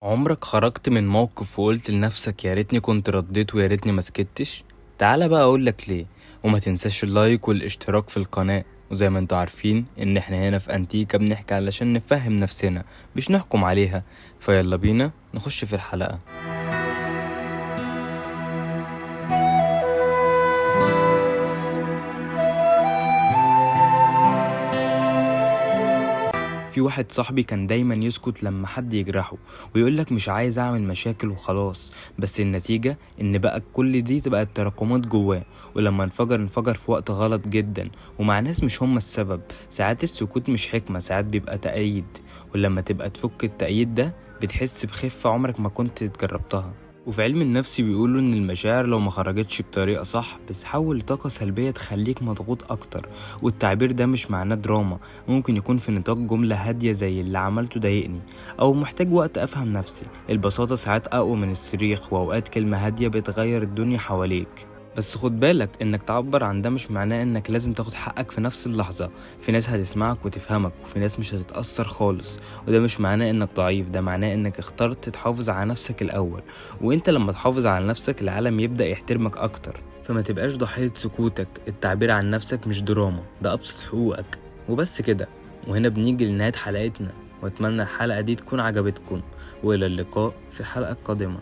عمرك خرجت من موقف وقلت لنفسك يا ريتني كنت رديت ويا ريتني ما سكتش؟ تعالى بقى اقولك ليه. وما تنساش اللايك والاشتراك في القناة. وزي ما انتوا عارفين ان احنا هنا في انتيكا بنحكي علشان نفهم نفسنا مش نحكم عليها. فيلا بينا نخش في الحلقة. في واحد صاحبي كان دايما يسكت لما حد يجرحه ويقولك مش عايز اعمل مشاكل وخلاص، بس النتيجة ان بقى كل دي تبقى التراكمات جواه، ولما انفجر في وقت غلط جدا ومع ناس مش هما السبب. ساعات السكوت مش حكمة، ساعات بيبقى تأييد، ولما تبقى تفك التأييد ده بتحس بخفة عمرك ما كنت تجربتها. وفي علم النفس بيقولوا ان المشاعر لو ما خرجتش بطريقة صح بتتحول لطاقة سلبية تخليك مضغوط اكتر. والتعبير ده مش معناه دراما، ممكن يكون في نطاق جملة هادية زي اللي عملته ضايقني، او محتاج وقت افهم نفسي. البساطة ساعات اقوى من الصريخ، واوقات كلمة هادية بتغير الدنيا حواليك. بس خد بالك، انك تعبر عن ده مش معناه انك لازم تاخد حقك في نفس اللحظة. في ناس هتسمعك وتفهمك، وفي ناس مش هتتأثر خالص. وده مش معناه انك ضعيف، ده معناه انك اخترت تحافظ على نفسك الاول. وانت لما تحافظ على نفسك العالم يبدأ يحترمك اكتر. فما تبقاش ضحية سكوتك، التعبير عن نفسك مش دراما، ده ابسط حقوقك. وبس كده. وهنا بنيجي لنهاية حلقتنا، واتمنى الحلقة دي تكون عجبتكم، والى اللقاء في الحلقة القادمة.